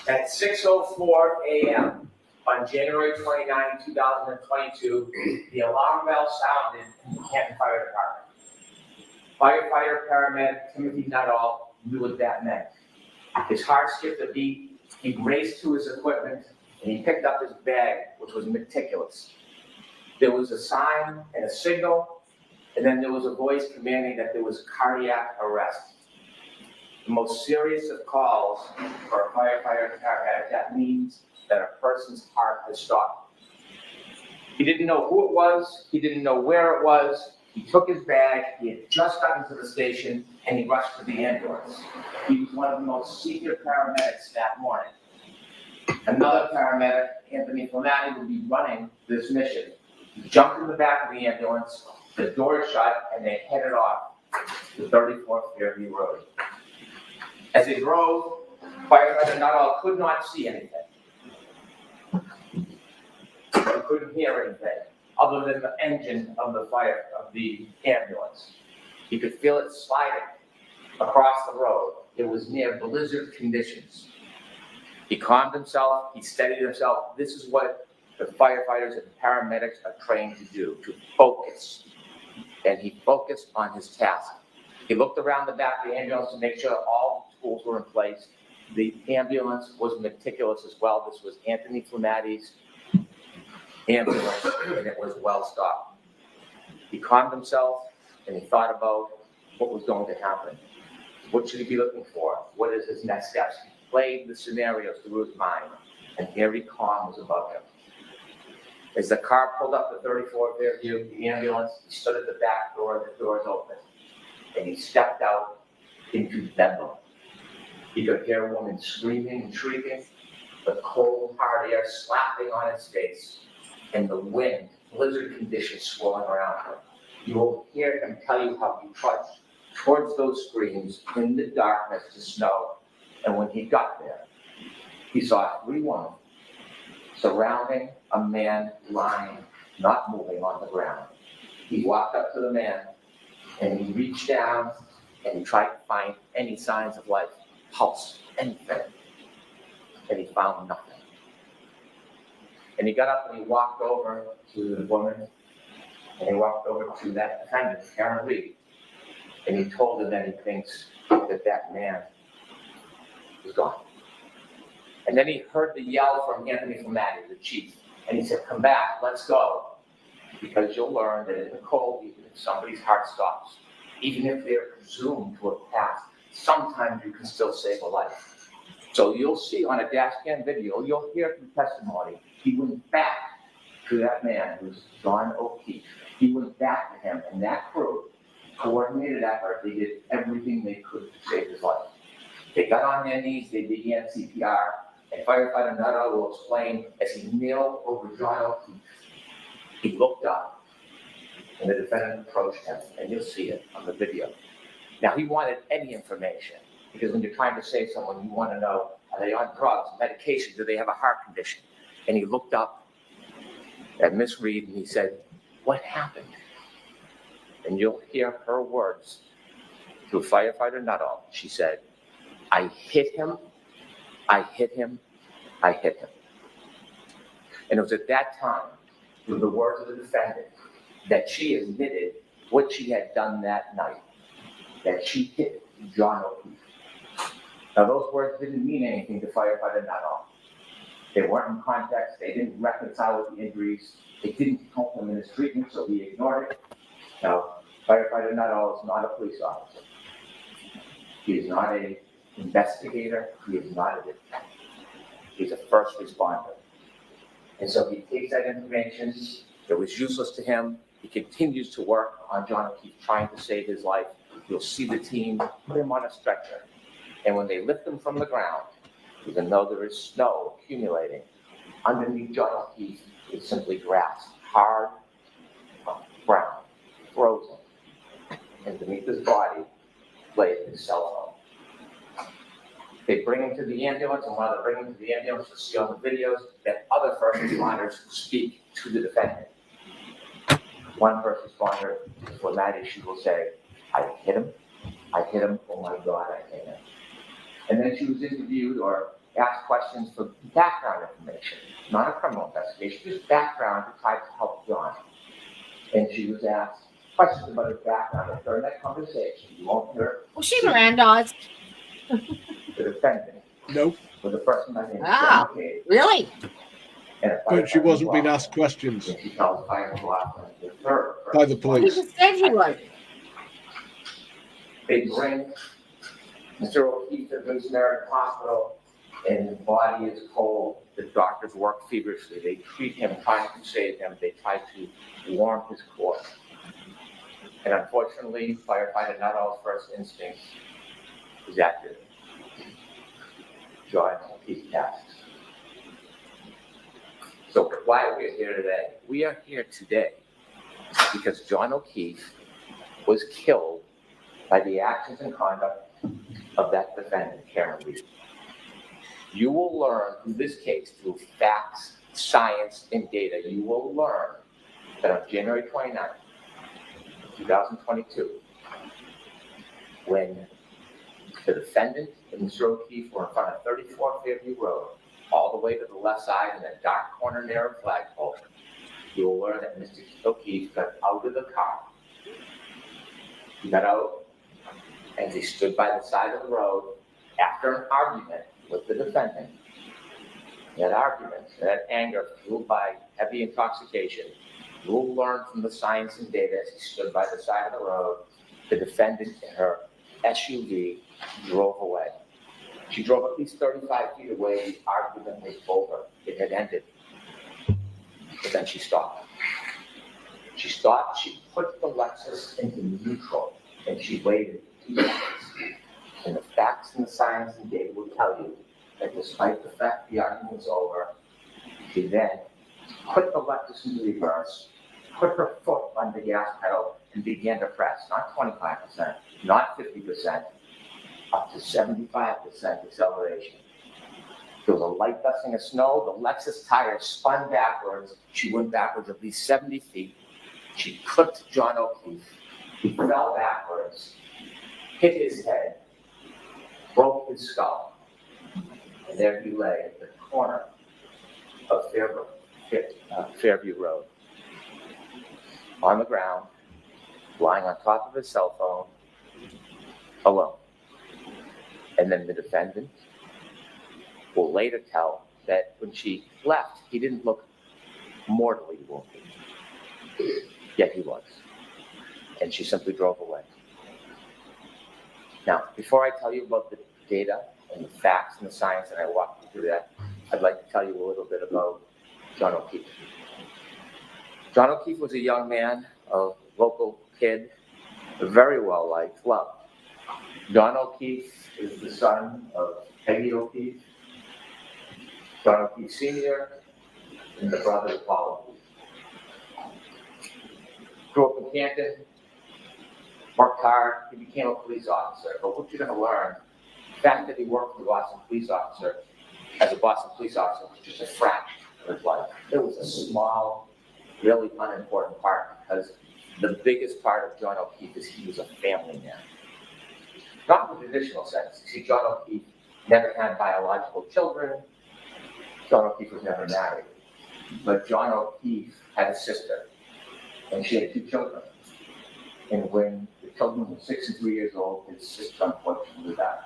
At 6:04 a.m. on January 29, 2022, the alarm bell sounded in the Canton Fire Department. Firefighter paramedic Timothy Nuttall knew what that meant. His heart skipped a beat, he raced to his equipment, and he picked up his bag, which was meticulous. There was a sign and a signal, and then there was a voice commanding that there was cardiac arrest. The most serious of calls for a firefighter and paramedic, that means that a person's heart has stopped. He didn't know who it was, he didn't know where it was. He took his bag, he had just gotten to the station, and he rushed to the ambulance. He was one of the most senior paramedics that morning. Another paramedic, Anthony Flamati, would be running this mission. He jumped in the back of the ambulance, the door shut, and they headed off to 34th Fairview Road. As they drove, firefighter Nuttall could not see anything. He couldn't hear anything other than the engine of the ambulance. He could feel it sliding across the road. It was near blizzard conditions. He calmed himself, he steadied himself. This is what the firefighters and paramedics are trained to do, to focus. And he focused on his task. He looked around the back of the ambulance to make sure all the tools were in place. The ambulance was meticulous as well. This was Anthony Flamati's ambulance, and it was well stocked. He calmed himself, and he thought about what was going to happen. What should he be looking for? What is his next steps? He played the scenarios through his mind, and every calm was above him. As the car pulled up to 34th Fairview, the ambulance, he stood at the back door, the doors open, and he stepped out into Bedlam. He could hear a woman screaming and shrieking, the cold, hard air slapping on his face, and the wind, blizzard conditions swirling around him. You will hear him tell you how he trudged towards those screams in the darkness to snow. And when he got there, he saw 3 women surrounding a man lying, not moving on the ground. He walked up to the man, and he reached down, and he tried to find any signs of life, pulse, anything. And he found nothing. And he got up and he walked over to the woman, and he walked over to that defendant, Karen Lee, and he told her that he thinks that that man was gone. And then he heard the yell from Anthony Flamati, the chief, and he said, "Come back, let's go." Because you'll learn that in the cold, even if somebody's heart stops, even if they're presumed to have passed, sometimes you can still save a life. So you'll see on a dash cam video, you'll hear from testimony, he went back to that man who's John O'Keefe. He went back to him, and that crew, coordinated effort, they did everything they could to save his life. They got on their knees, they began CPR, and firefighter Nuttall will explain as he knelt over John O'Keefe. He looked up, and the defendant approached him, and you'll see it on the video. Now, he wanted any information, because when you're trying to save someone, you want to know, are they on drugs, medication, do they have a heart condition? And he looked up at Miss Reed, and he said, "What happened?" And you'll hear her words through firefighter Nuttall. She said, "I hit him, I hit him, I hit him." And it was at that time, through the words of the defendant, that she admitted what she had done that night, that she hit John O'Keefe. Now, those words didn't mean anything to firefighter Nuttall. They weren't in context, they didn't reconcile with the injuries, it didn't help him in his treatment, so he ignored it. Now, firefighter Nuttall is not a police officer. He is not an investigator, he is not a detective. He's a first responder. And so he takes that information that was useless to him, he continues to work on John O'Keefe, trying to save his life. You'll see the team put him on a stretcher. And when they lift him from the ground, even though there is snow accumulating, underneath John O'Keefe is simply grass, hard, brown, frozen. And beneath his body lay his cell phone. They bring him to the ambulance, and while they're bringing him to the ambulance, you'll see on the videos that other first responders speak to the defendant. One first responder, Flamati, she will say, "I hit him, oh my God, I hit him." And then she was interviewed or asked questions for background information, not a criminal investigation, just background to try to help John. And she was asked questions about his background. And during that conversation, you won't hear. Was she Mirandized? The defendant. Nope. Was a person by the name of Ah, Jodie. really? But she wasn't being asked questions And she tells fire block the third by the He police. just said she was. They bring Mr. O'Keefe to Moose Merritt Hospital, and his body is cold. The doctors work feverishly. They treat him, trying to save him. They try to warm his core. And unfortunately, firefighter Nuttall's first instinct is accurate. John O'Keefe passed. So why are we here today? We are here today because John O'Keefe was killed by the actions and conduct of that defendant, Karen Reed. You will learn through this case, through facts, science, and data, you will learn that on January 29th, 2022, when the defendant and Mr. O'Keefe were in front of 34 Fairview Road, all the way to the left side in that dark corner near a flagpole, you will learn that Mr. O'Keefe got out of the car. He got out as he stood by the side of the road after an argument with the defendant. That argument, that anger fueled by heavy intoxication, you will learn from the science and data as he stood by the side of the road, the defendant in her SUV drove away. She drove at least 35 feet away. The argument was over. It had ended. But then she stopped. She stopped. She put the Lexus into neutral, and she waited 2 seconds. And the facts and the science and data will tell you that despite the fact the argument was over, she then put the Lexus into reverse, put her foot on the gas pedal, and began to press, not 25%, not 50%, up to 75% acceleration. There was a light dusting of snow. The Lexus tire spun backwards. She went backwards at least 70 feet. She clipped John O'Keefe. He fell backwards, hit his head, broke his skull, and there he lay at the corner of Fairview Road, on the ground, lying on top of his cell phone, alone. And then the defendant will later tell that when she left, he didn't look mortally wounded, yet he was. And she simply drove away. Now, before I tell you about the data and the facts and the science, and I walk you through that, I'd like to tell you a little bit about John O'Keefe. John O'Keefe was a young man, a local kid, very well liked, loved. John O'Keefe is the son of Peggy O'Keefe, John O'Keefe Sr., and the brother of Paul O'Keefe. Grew up in Canton, worked hard, he became a police officer. But what you're going to learn, the fact that he worked for the Boston police officer, as a Boston police officer, was just a fraction of his life. It was a small, really unimportant part, because the biggest part of John O'Keefe is he was a family man. Not in the traditional sense. You see, John O'Keefe never had biological children. John O'Keefe was never married. But John O'Keefe had a sister, and she had 2 children. And when the children were 6 and 3 years old, his sister unfortunately died.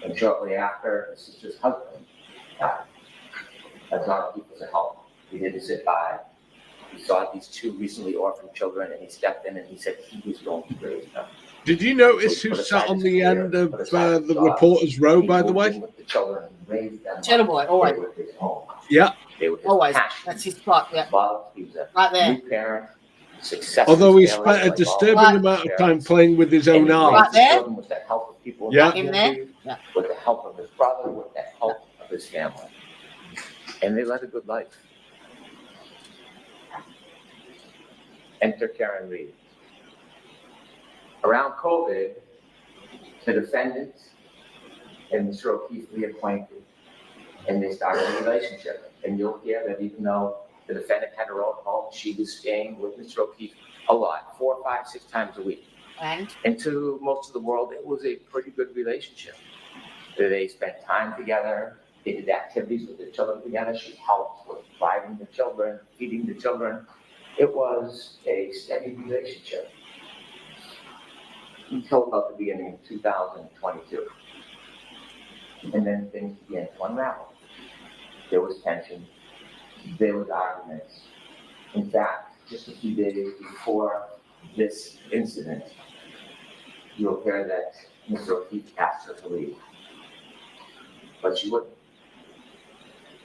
And shortly after, his sister's husband died. And John O'Keefe was a help. He didn't sit by. He saw these 2 recently orphaned children, and he stepped in and he said he was going to raise them. Did you notice who sat on the end of the reporter's row, by the way? Cheddar always. Yeah. Always. That's his spot, yeah. Right there. New parent, although he spent a disturbing amount of time playing with his own arms. Right there. With the help of people Yeah. In there. Yeah. With the help of his brother, with the help of his family. And they led a good life. Enter Karen Reed. Around COVID, the defendant and Mr. O'Keefe reacquainted, and they started a relationship. And you'll hear that even though the defendant had her own home, she was staying with Mr. O'Keefe a lot, 4, 5, 6 times a week. And to most of the world, it was a pretty good relationship. They spent time together. They did activities with the children together. She helped with driving the children, feeding the children. It was a steady relationship until about the beginning of 2022. And then things began to unravel. There was tension. There was arguments. In fact, just a few days before this incident, you'll hear that Mr. O'Keefe asked her to leave. But she wouldn't.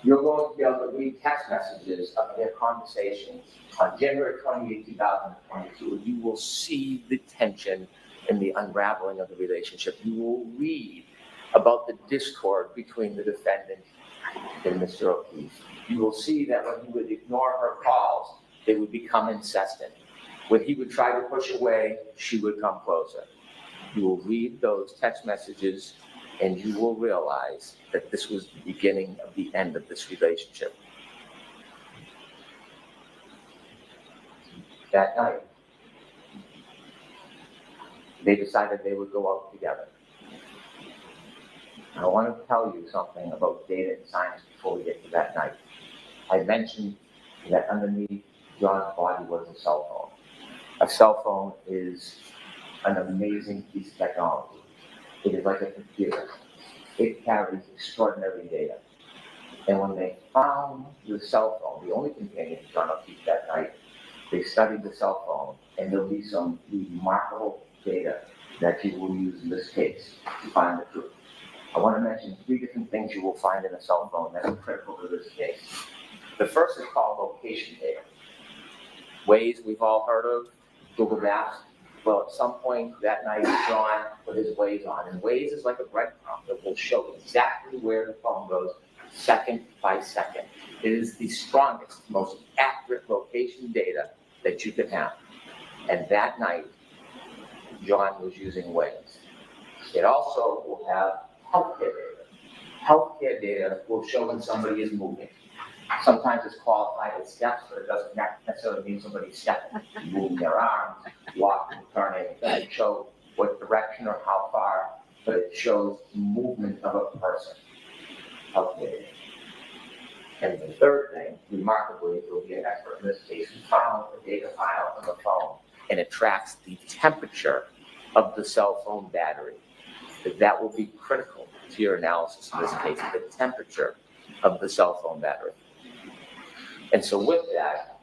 You're going to be able to read text messages of their conversations on January 28, 2022, and you will see the tension and the unraveling of the relationship. You will read about the discord between the defendant and Mr. O'Keefe. You will see that when he would ignore her calls, they would become incessant. When he would try to push away, she would come closer. You will read those text messages and you will realize that this was the beginning of the end of this relationship. That night, they decided they would go out together. I want to tell you something about data and science before we get to that night. I mentioned that underneath John's body was a cell phone. A cell phone is an amazing piece of technology. It is like a computer. It carries extraordinary data. And when they found the cell phone, the only companion to John O'Keefe that night, they studied the cell phone, and there'll be some remarkable data that you will use in this case to find the truth. I want to mention 3 different things you will find in a cell phone that are critical to this case. The first is called location data. Waze we've all heard of, Google Maps. Well, at some point that night, John put his Waze on, and Waze is like a breadcrumb that will show exactly where the phone goes second by second. It is the strongest, most accurate location data that you can have. And that night, John was using Waze. It also will have healthcare data. Healthcare data will show when somebody is moving. Sometimes it's qualified as steps, but it doesn't necessarily mean somebody's stepping, moving their arms, walking, turning. It doesn't show what direction or how far, but it shows movement of a person. Healthcare data. And the third thing, remarkably, will be an expert in this case who found a data file on the phone, and it tracks the temperature of the cell phone battery. That will be critical to your analysis in this case, the temperature of the cell phone battery. And so with that,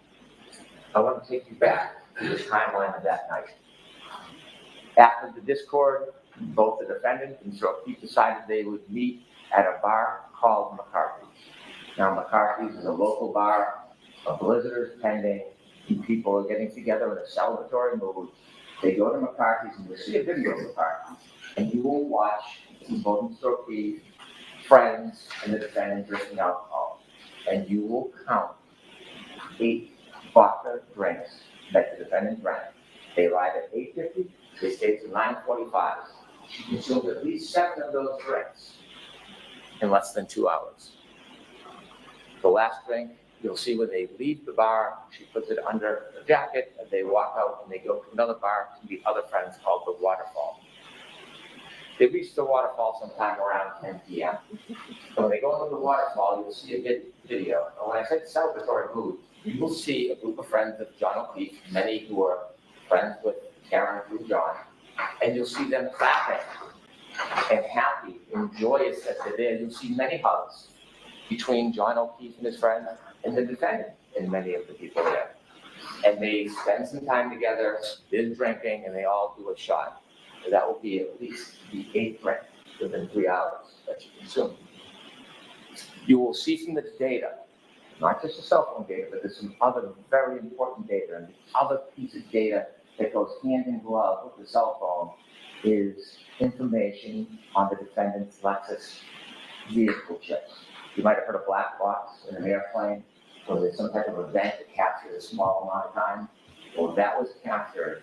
I want to take you back to the timeline of that night. After the discord, both the defendant and Mr. O'Keefe decided they would meet at a bar called McCarthy's. Now, McCarthy's is a local bar, a blizzard is pending, and people are getting together in a celebratory mood. They go to McCarthy's and you'll see a video of McCarthy's, and you will watch both Mr. O'Keefe, friends, and the defendant drinking alcohol. And you will count 8 vodka drinks that the defendant drank. They arrived at 8:50, they stayed till 9:45. She consumed at least 7 of those drinks in less than 2 hours. The last drink, you'll see when they leave the bar, she puts it under her jacket, and they walk out and they go to another bar to meet other friends called the Waterfall. They reach the waterfall sometime around 10 p.m. So when they go into the waterfall, you'll see a video. And when I said celebratory mood, you will see a group of friends of John O'Keefe, many who are friends with Karen through John, and you'll see them clapping and happy and joyous that they're there. You'll see many hugs between John O'Keefe and his friends and the defendant and many of the people there. And they spend some time together, they're drinking, and they all do a shot. So that will be at least the 8th drink within 3 hours that you consume. You will see from the data, not just the cell phone data, but there's some other very important data. And the other piece of data that goes hand in glove with the cell phone is information on the defendant's Lexus vehicle chips. You might have heard of black box in an airplane, or there's some type of event that captures a small amount of time. Well, that was captured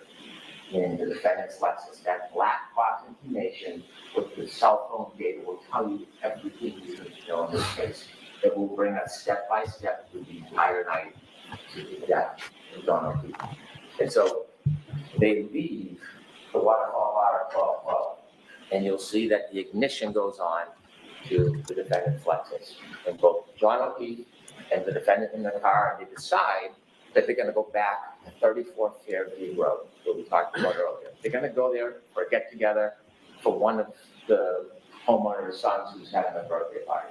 in the defendant's Lexus. That black box information with the cell phone data will tell you everything you need to know in this case. It will bring us step by step through the entire night to the death of John O'Keefe. And so they leave the Waterfall Bar at 12:12. and you'll see that the ignition goes on to the defendant's Lexus. And both John O'Keefe and the defendant in the car, they decide that they're gonna go back to 34 Fairview Road, that we talked about earlier. They're gonna go there for a get-together for one of the homeowner's sons who's having a birthday party.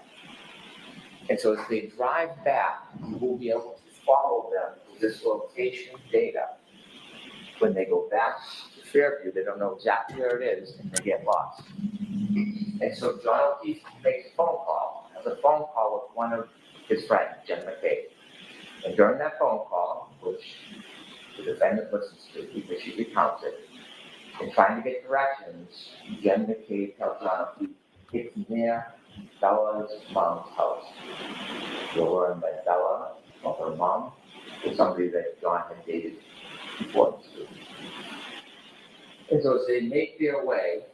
And so as they drive back, you will be able to follow them with this location data. When they go back to Fairview, they don't know exactly where it is, and they get lost. And so John O'Keefe makes a phone call, has a phone call with one of his friends, Jen McCabe. And during that phone call, which the defendant listens to because she recounts it, and trying to get directions, Jen McCabe tells John O'Keefe it's near Bella's mom's house. You'll learn that Bella, or her mom, was somebody that John had dated before the school. And so as they make their way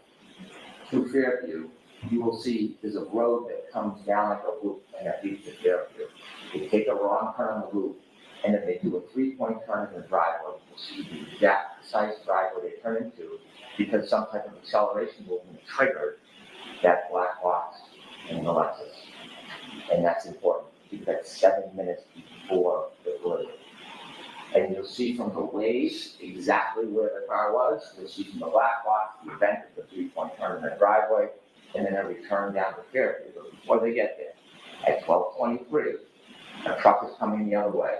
to Fairview, you will see there's a road that comes down like a loop and that leads to Fairview. They take a wrong turn on the loop, and then they do a 3-point turn in the driveway. You'll see the exact precise driveway they turn into because some type of acceleration movement triggered that black box in the Lexus. And that's important because that's 7 minutes before the collision. And you'll see from the waves exactly where the car was. You'll see from the black box the event of the 3-point turn in the driveway, and then every turn down the Fairview. But before they get there, at 12:23, a truck is coming the other way.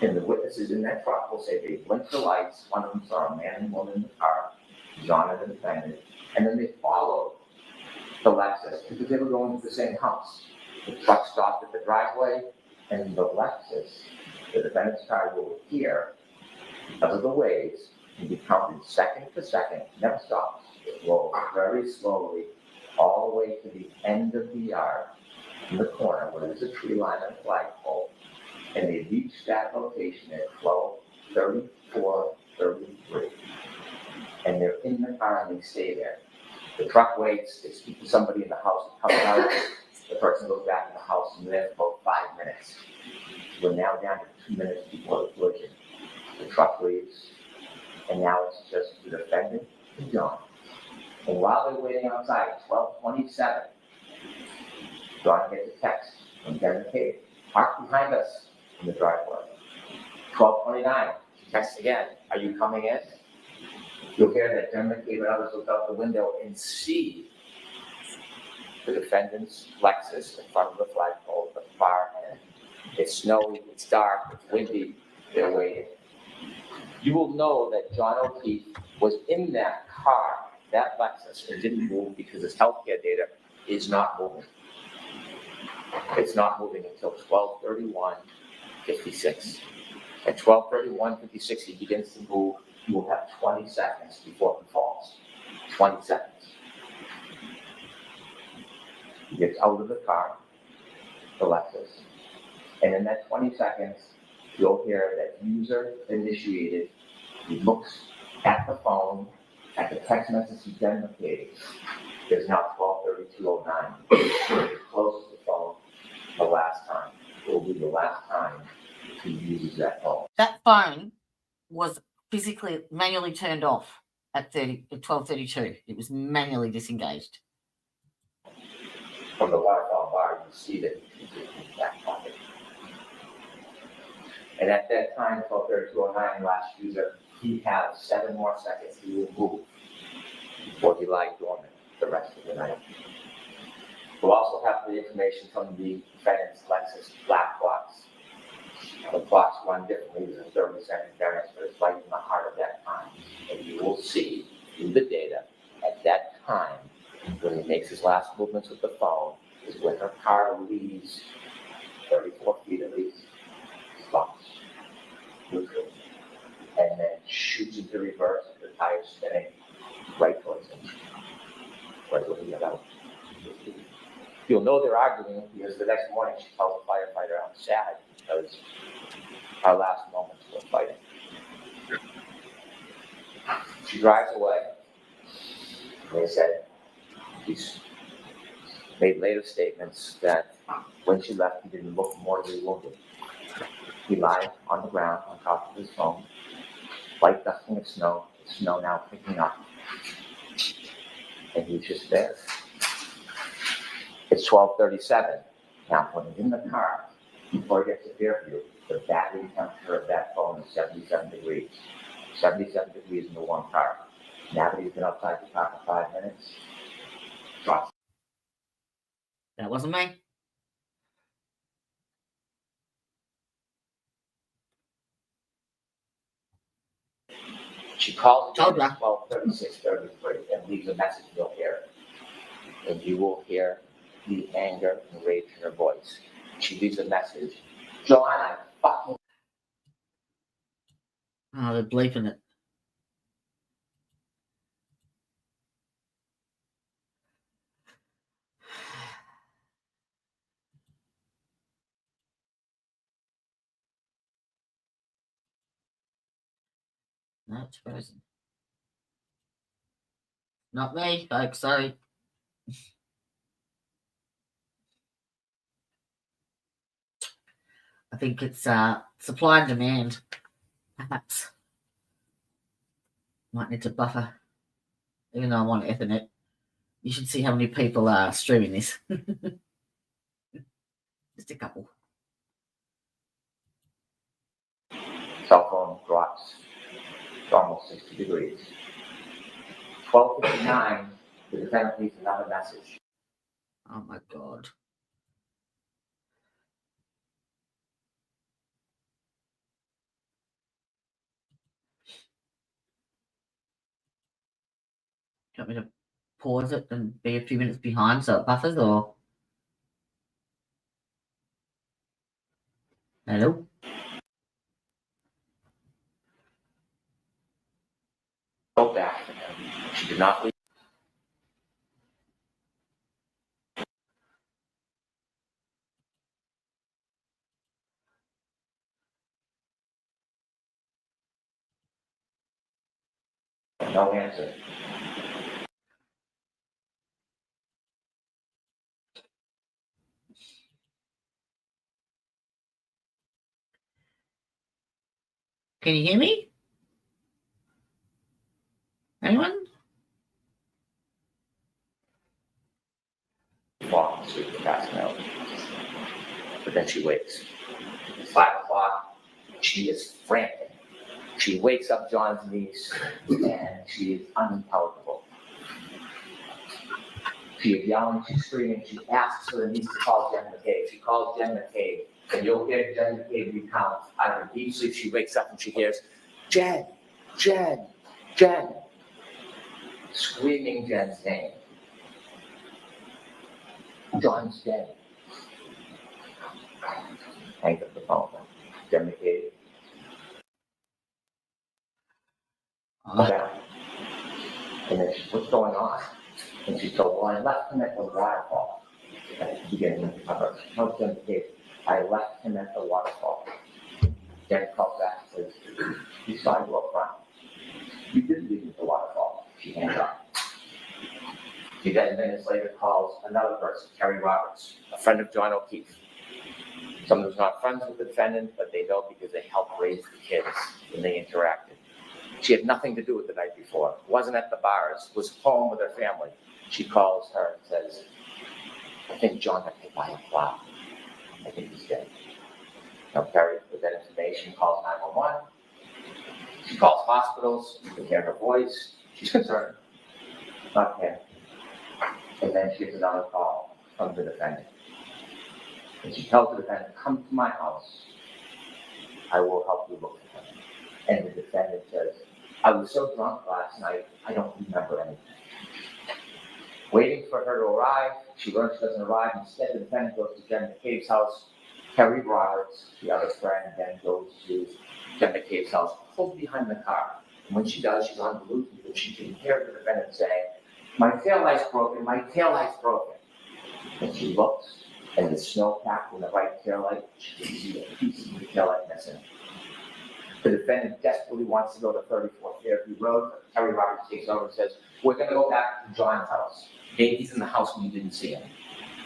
And the witnesses in that truck will say they blinked the lights. One of them saw a man and woman in the car, John and the defendant, and then they followed the Lexus because they were going to the same house. The truck stopped at the driveway, and the Lexus, the defendant's car, will appear because of the waves and be counted second to second, never stops. It rolls very slowly all the way to the end of the yard in the corner where there's a tree line and a flagpole. And they reach that location at 12:34:33. And they're in the car and they stay there. The truck waits, they speak to somebody in the house, comes out, the person goes back in the house and they're there for about 5 minutes. We're now down to 2 minutes before the collision. The truck leaves, and now it's just the defendant and John. And while they're waiting outside at 12:27, John gets a text from Jen McCabe, park behind us in the driveway. 12:29, she texts again, are you coming in? You'll hear that Jen McCabe and others look out the window and see the defendant's Lexus in front of the flagpole at the far end. It's snowy, it's dark, it's windy, they're waiting. You will know that John O'Keefe was in that car, that Lexus, and didn't move because his healthcare data is not moving. It's not moving until 12:31:56. At 12:31:56, he begins to move. You will have 20 seconds before he falls. 20 seconds. He gets out of the car, the Lexus, and in that 20 seconds, you'll hear that user initiated. He looks at the phone, at the text message he generated. It's now 12:32:09. He closes the phone the last time. It will be the last time he uses that phone. That phone was physically manually turned off at 12:32. It was manually disengaged. From the waterfall bar, you see that he's in his back pocket. And at that time, 12:32:09, last user, he has 7 more seconds he will move before he lies dormant the rest of the night. We'll also have the information from the defendant's Lexus black box. The clocks run differently. There's a 30-second variance, but it's right in the heart of that time. And you will see in the data at that time, when he makes his last movements with the phone, is when her car leaves 34 feet at least, stops, neutral, and then shoots into reverse, the tires spinning right towards him. Right when he got out. You'll know they're arguing because the next morning she tells the firefighter, I'm sad because our last moments were fighting. She drives away. And they said she's made later statements that when she left, he didn't look mortally wounded. He lied on the ground on top of his phone, light dusting of snow, the snow now picking up. and he's just there. It's 12:37. Now, when he's in the car, before he gets to Fairview, the battery temperature of that phone is 77 degrees. 77 degrees in the warm car. Now that he's been outside the car for 5 minutes, drops. That wasn't me. She calls Told again ya. at 12:36:33 and leaves a message. You'll hear it. And you will hear the anger and rage in her voice. She leaves a message. John, I fucking. Oh, they're bleeping it. No, it's frozen. Not me, folks, sorry. I think it's supply and demand, perhaps. Might need to buffer. Even though I'm on Ethernet. You should see how many people are streaming this. Just a couple. Cell phone drops to almost 60 degrees. 12:59, the defendant leaves another message. Oh my God. Do you want me to pause it and be a few minutes behind so it buffers, or? Hello? Go back to him. She did not leave. No answer. Can you hear me? Anyone? Falling asleep and passing out. But then she wakes. It's 5 o'clock. She is frantic. She wakes up John's niece and she is unintelligible. She is yelling, she's screaming, she asks for the niece to call Jen McCabe. She calls Jen McCabe, and you'll hear Jen McCabe recount out of a deep sleep. She wakes up and she hears, Jen, Jen, Jen, screaming Jen's name. John's dead. Hangs up the phone. Jen McCabe. Down. And then she, what's going on? And she told, well, I left him at the waterfall. At the beginning of her. No, Jen McCabe. I left him at the waterfall. Jen calls back and says, he saw you up front. You did leave him at the waterfall. She hangs up. She then minutes later calls another person, Terry Roberts, a friend of John O'Keefe. Someone who's not friends with the defendant, but they know because they helped raise the kids and they interacted. She had nothing to do with the night before, wasn't at the bars, was home with her family. She calls her and says, I think John got hit by a plow. I think he's dead. Now Terry, with that information, calls 911. She calls hospitals, you can hear her voice, she's concerned. Not him. And then she gets another call from the defendant. And she tells the defendant, come to my house. I will help you look for him. And the defendant says, I was so drunk last night, I don't remember anything. Waiting for her to arrive, she learns she doesn't arrive. Instead, the defendant goes to Jen McCabe's house. Terry Roberts, the other friend, then goes to Jen McCabe's house, pulled behind the car. And when she does, she's on the Bluetooth, and she can hear the defendant saying, my taillight's broken, my taillight's broken. And she looks, and the snow packed in the right taillight, she can see a piece of the taillight missing. The defendant desperately wants to go to 34 Fairview Road, but Terry Roberts takes over and says, we're going to go back to John's house. He's in the house when you didn't see him.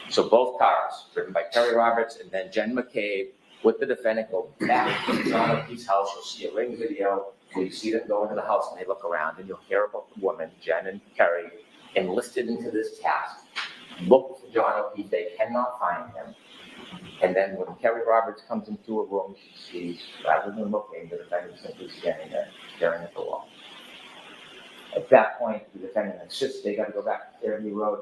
So both cars, driven by Terry Roberts and then Jen McCabe, with the defendant, go back to John O'Keefe's house. You'll see a ring video where you see them go into the house and they look around, and you'll hear about the woman, Jen and Terry, enlisted into this task, look for John O'Keefe, they cannot find him. And then when Kerry Roberts comes into a room, she sees, rather than looking, the defendant simply standing there, staring at the wall. At that point, the defendant insists they got to go back to Fairview Road.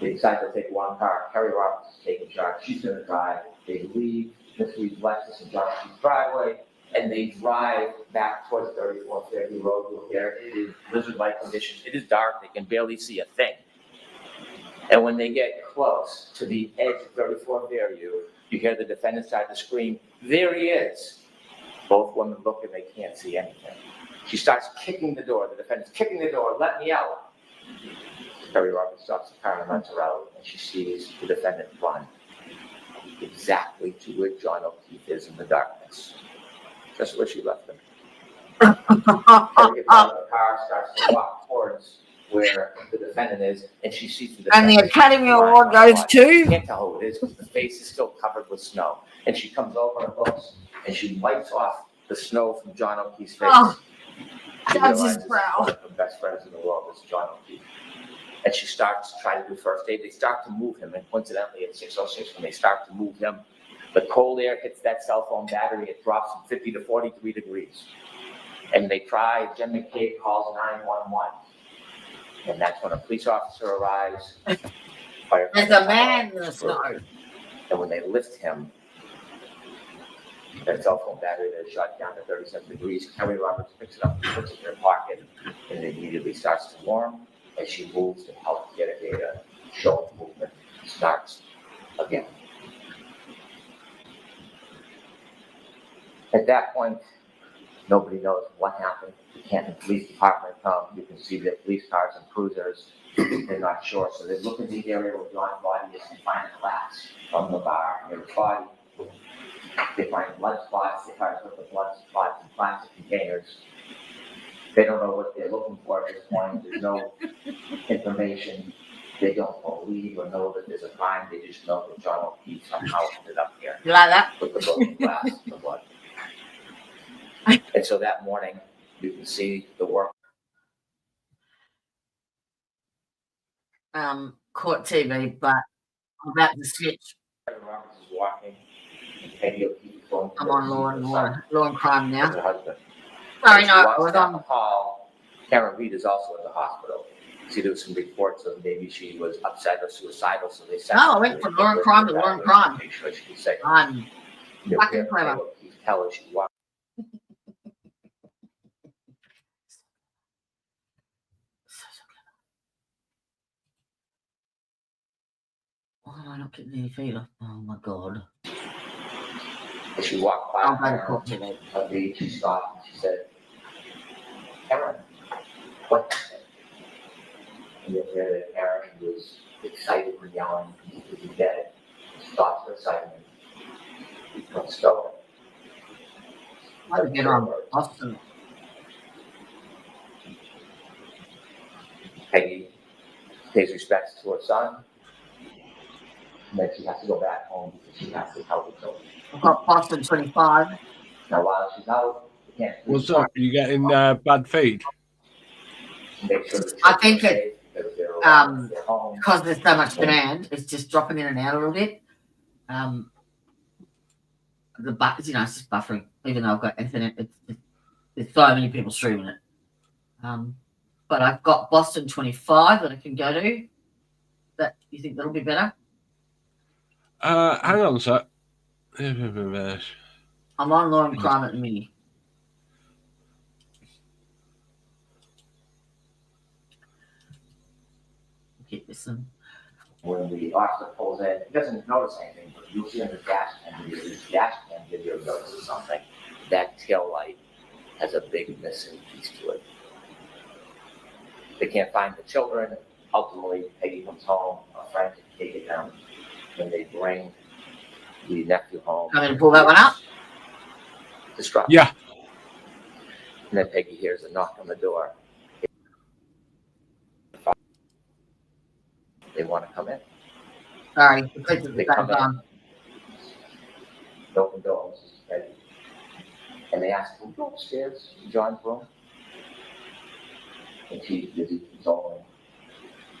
They decide to take one car. Kerry Roberts is taking charge. She's going to drive. They leave Miss Reed's Lexus and John O'Keefe's driveway, and they drive back towards 34 Fairview Road. Look there. It is blizzard-like conditions. It is dark. They can barely see a thing. And when they get close to the edge of 34 Fairview, you hear the defendant start to scream, "There he is!" Both women look and they can't see anything. She starts kicking the door. The defendant's kicking the door. "Let me out!" Kerry Roberts stops the car and lets her out, and she sees the defendant run exactly to where John O'Keefe is in the darkness, just where she left him. Kerry gets out of the car, starts to walk towards where the defendant is, and she sees the defendant. And the Academy Award goes You to. can't tell who it is because the face is still covered with snow. And she comes over and looks, and she wipes off the snow from John O'Keefe's face. Oh, She that's his realizes brow. one of her best friends in the world is John O'Keefe. And she starts to try to do first aid. They start to move him, and coincidentally at 6:06, when they start to move him, the cold air hits that cell phone battery. It drops from 50 to 43 degrees. And they try, Jen McCabe calls 911. And that's when a police officer arrives. There's a man in the snow. And when they lift him, that cell phone battery that is shot down to 37 degrees, Kerry Roberts picks it up and puts it in her pocket, and it immediately starts to warm. As she moves to help get a data, show movement starts again. At that point, nobody knows what happened. The Canton Police Department come. You can see the police cars and cruisers. They're not sure, so they look in the area where John's body is and find a glass from the bar near his body. They find blood spots. They cars with the blood spots in plastic containers. They don't know what they're looking for at this point. There's no information. They don't believe or know that there's a crime. They just know that John O'Keefe somehow ended up here You like that? with the broken glass and the blood. And so that morning, you can see the work. Court TV, but I'm about to switch. Roberts is walking. Peggy O'Keefe is going. I'm on law and crime Her now. husband. Sorry, As she no, I walks was down the on. hall, Karen Reed is also in the hospital. See, there was some reports of maybe she was upset or suicidal, so they sent. No, I went from law and crime to law and crime. Make sure she was safe. I'm You fucking hear clever. Peggy O'Keefe tell her she walked. Why am I not getting any feeder? Oh my god. As she walked by I'll go to Karen court TV. on the beach, she stopped and she said, "Karen, what happened?" And you hear that Karen was excited and yelling, "Did you get it?" She stops for a second. What's stolen? I had to get on Boston. Peggy pays respects to her son. And then she has to go back home because she has to help the children. I've got Boston 25. Now, while she's out, you can't. What's up? You getting bad feed? Make sure the I children think are it, safe because they're around their home. because there's so much demand, it's just dropping in and out a little bit. It's just buffering, even though I've got internet. There's so many people streaming it. But I've got Boston 25 that I can go to. That you think that'll be better? Hang on a sec. I'm on law and crime at the minute. Get this one. When the officer pulls in, he doesn't notice anything, but you'll see on the dash cam video, his dash cam video notices something. That tail light has a big missing piece to it. They can't find the children. Ultimately, Peggy comes home. A friend can take it down. When they bring the nephew home, I'm going to pull that one up. Distraught. Yeah. And then Peggy hears a knock on the door. They want to come in. Sorry, the place is They the come same in. time. Open door, Mrs. Peggy. And they ask, "Can we go upstairs to John's room?" And she's busy consoling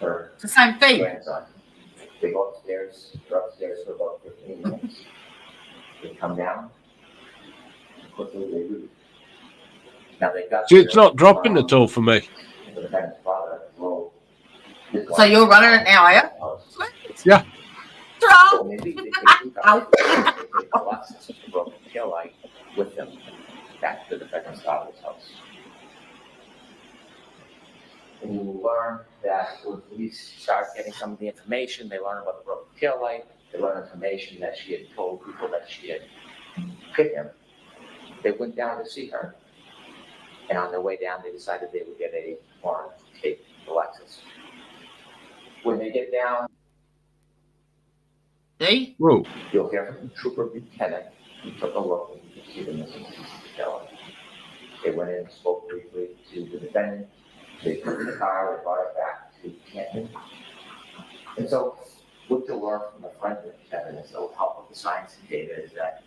her It's the same thing. grandson. They go upstairs, they're upstairs for about 15 minutes. They come down, and quickly they leave. Now they got. See, it's not dropping at all for me. The defendant's father drove his So you're running it now, are you? Yeah. So maybe they took Alexis, the broken tail light, with them back to the defendant's father's house. And you will learn that when police start getting some of the information, they learn about the broken tail light, they learn information that she had told people that she had hit him. They went down to see her. And on their way down, they decided they would get a warrant to take Alexis. When they get down, See? Whoa. you'll hear from Trooper Buchanan. He took a look and you can see the missing tail light. They went in and spoke briefly to the defendant. They took the car, they brought it back to Canton. And so, what you'll learn from the forensic evidence that will help with the science and data is that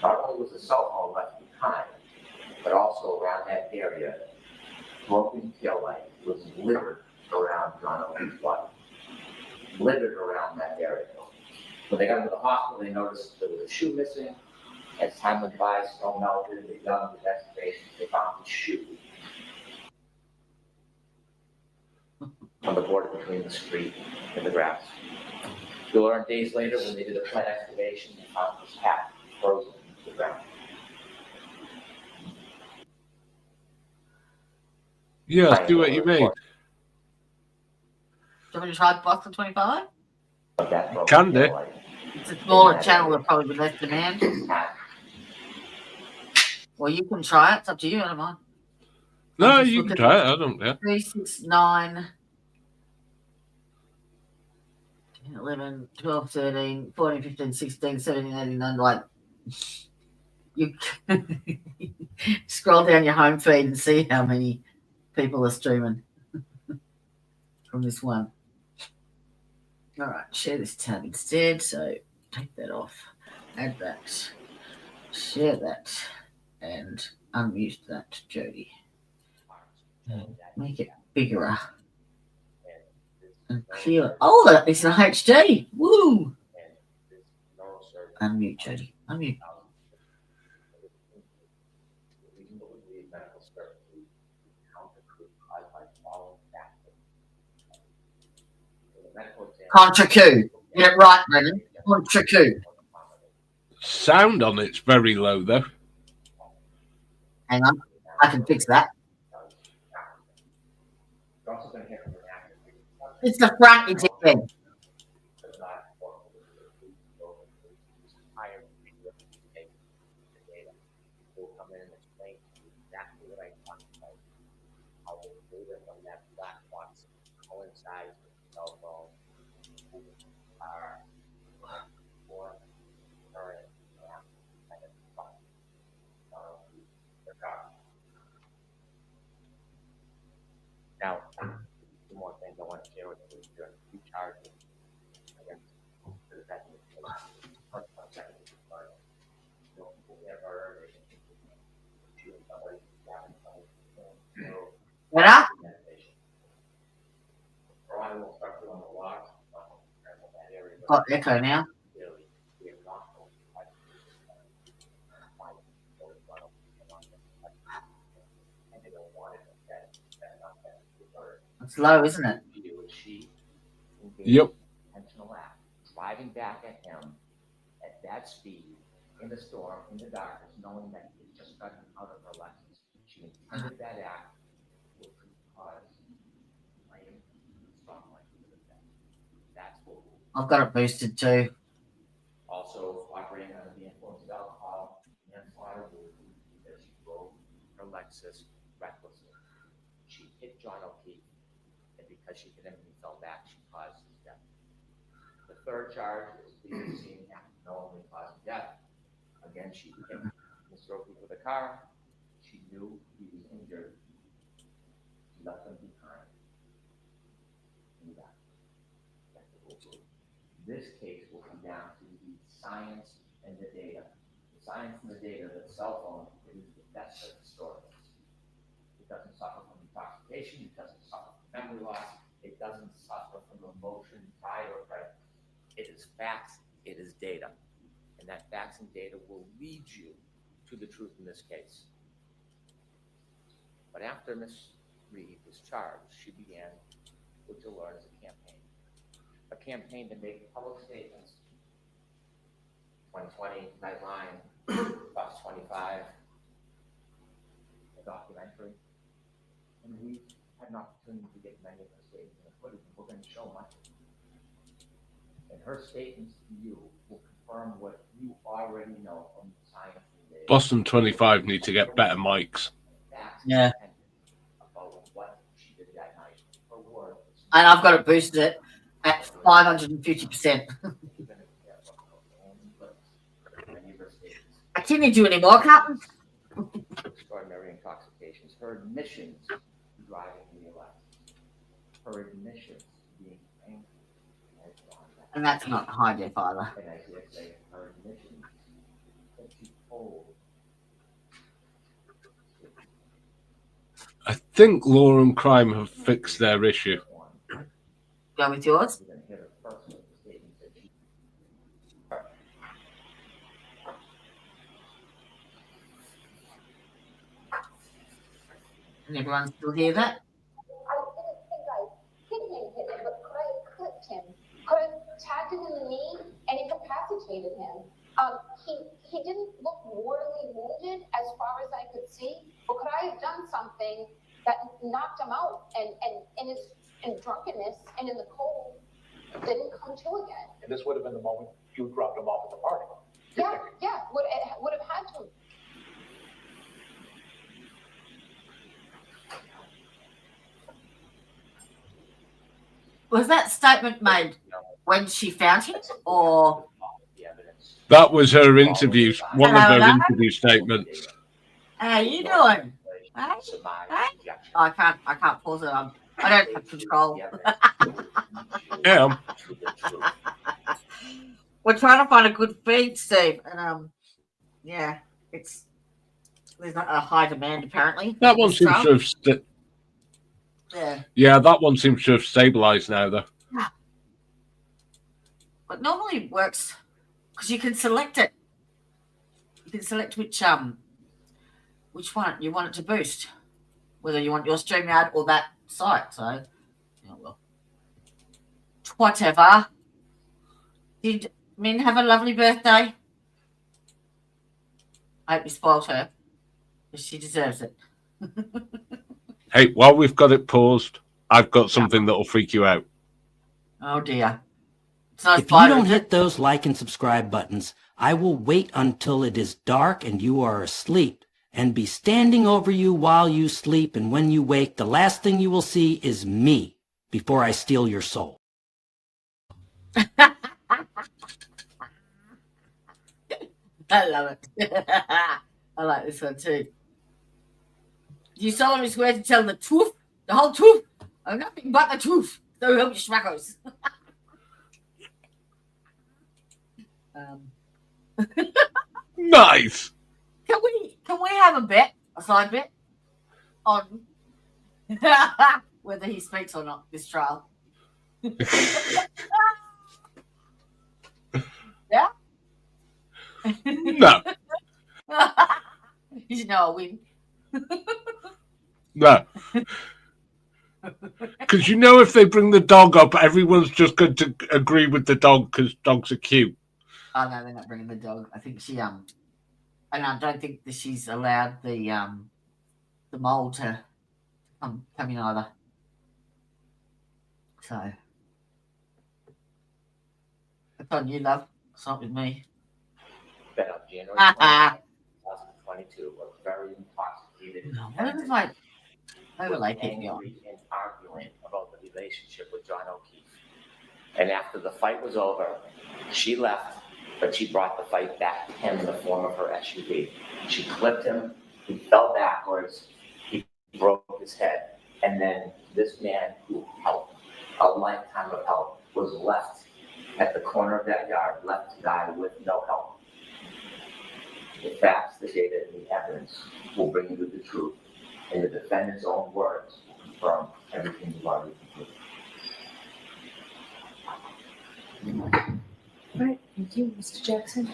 not only was the cell phone left behind, but also around that area, broken tail light was littered around John Owen's body. Littered around that area. When they got into the hospital, they noticed there was a shoe missing. As time went by, snow melted, they dug the excavations, they found the shoe on the border between the street and the grass. You'll learn days later when they did a plant excavation, they found his hat frozen to the ground. Yeah, I see what you mean. Do you want me to try Boston 25? But that broken Can do. tail light It's a smaller channel, will probably be less demand. Well, you can try it. It's up to you. I don't mind. No, just you look can at try it. I don't care. 3, 6, 9, 10, 11, 12, 13, 14, 15, 16, 17, 18, 19. Like, you scroll down your home feed and see how many people are streaming from this one. All right, share this tab instead. So take that off, add that, share that, and unmute that, Jodie. Make it bigger and clear. Oh, that is an HD. Woo! Unmute, Jodie. Unmute. Contra Q. Get it right, Brendan. Contra Q. Sound on it's very low though. Hang on. I can fix that. It's the front, it's again. Now, two more things I want to share with you. There are 2 charges against the defendant. Better? Got echo now. It's low, isn't it? Yep. Intentional act, driving back at him at that speed in the storm, in the darkness, knowing that he had just gotten out of her Lexus. She intended that act, which would cause flame, spotlight to the defense. That's what. I've got it boosted too. Also, operating under the influence of alcohol and fire because she drove her Lexus recklessly. She hit John O'Keefe, and because she hit him and he fell back, she caused his death. The third charge is leaving the scene after knowingly causing death. Again, she hit Mr. O'Keefe with a car. She knew he was injured. She left him behind. And died. This case will come down to the science and the data. The science and the data that cell phone is the best of historians. It doesn't suffer from intoxication, it doesn't suffer from memory loss, it It doesn't suffer from emotion, pride, or credit. It is facts, it is data. And that facts and data will lead you to the truth in this case. But after Ms. Reed was charged, she began what you'll learn as a campaign to make public statements. 2020, Nightline, Fox 25, a documentary. And we had an opportunity to get many of her statements and footage, and we're going to show much. And her statements to you will confirm what you already know from the science and data. Boston 25 need to get better mics. Yeah. About what she did that night. Her words. And I've got it boosted at 550%. I can't do any more, Captain. Extraordinary intoxications. Her admissions to driving the elect. Her admissions to being angry. And that's not high def either. And I did say her admissions that she told. I think law and crime have fixed their issue. Go with yours. Can everyone still hear that? I didn't think I hit him, but could I have clipped him? Could I have tagged him in the knee and incapacitated him? He didn't look mortally wounded as far as I could see, but could I have done something that knocked him out and in drunkenness and in the cold didn't come to again? And this would have been the moment you dropped him off at the party. Yeah, would have had to. Was that statement made when she found him, or That was her interview, one of her interview statements. how you doing? Hey? Hey? I can't pause it. I don't have control. Yeah. We're trying to find a good feed, Steve, and yeah, there's not a high demand apparently. That one seems to have that one seems to have stabilized now, though. But normally it works because you can select it. You can select which one you want it to boost, whether you want your StreamYard or that site. So, yeah, well, whatever. Did Min have a lovely birthday? I hope you spoiled her, because she deserves it. Hey, while we've got it paused, I've got something that'll freak you out. Oh dear. It's not If you don't hit those like and subscribe buttons, I will wait until it is dark and you are asleep and be standing over you while you sleep, and when you wake, the last thing you will see is me before I steal your soul. I love it. I like this one too. You solemnly swear to tell the truth, the whole truth, and nothing but the truth. So help you schmackos. Nice. Can we have a bet, a side bet, on whether he speaks or not this trial? Yeah. No. You should know I'll win. No. Because you know, if they bring the dog up, everyone's just going to agree with the dog because dogs are cute. Oh no, they're not bringing the dog. I think she and I don't think that she's allowed the mole to come in either. So it's on you, love. It's not with me. That on January 2022 was very intoxicated. No, what is my overlay keep me on? Angry and arguing about the relationship with John O'Keefe. And after the fight was over, she left, but she brought the fight back to him in the form of her SUV. She clipped him, he fell backwards, he broke his head, and then this man who helped, a lifetime of help, was left at the corner of that yard, left to die with no help. The facts, the data, and the evidence will bring you the truth, and the defendant's own words will confirm everything you've already concluded. Right, thank you, Mr. Jackson.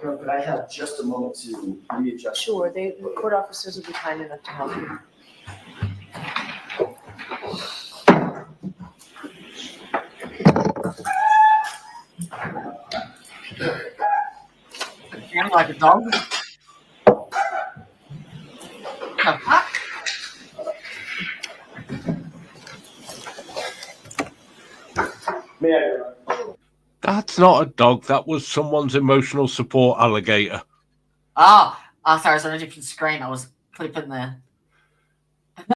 Could I have just a moment to readjust? Sure, the court officers will be kind enough to help you. You like a dog? Huh? May I, Your Honor? That's not a dog. That was someone's emotional support alligator. Oh, sorry, I was on a different screen. I was flipping the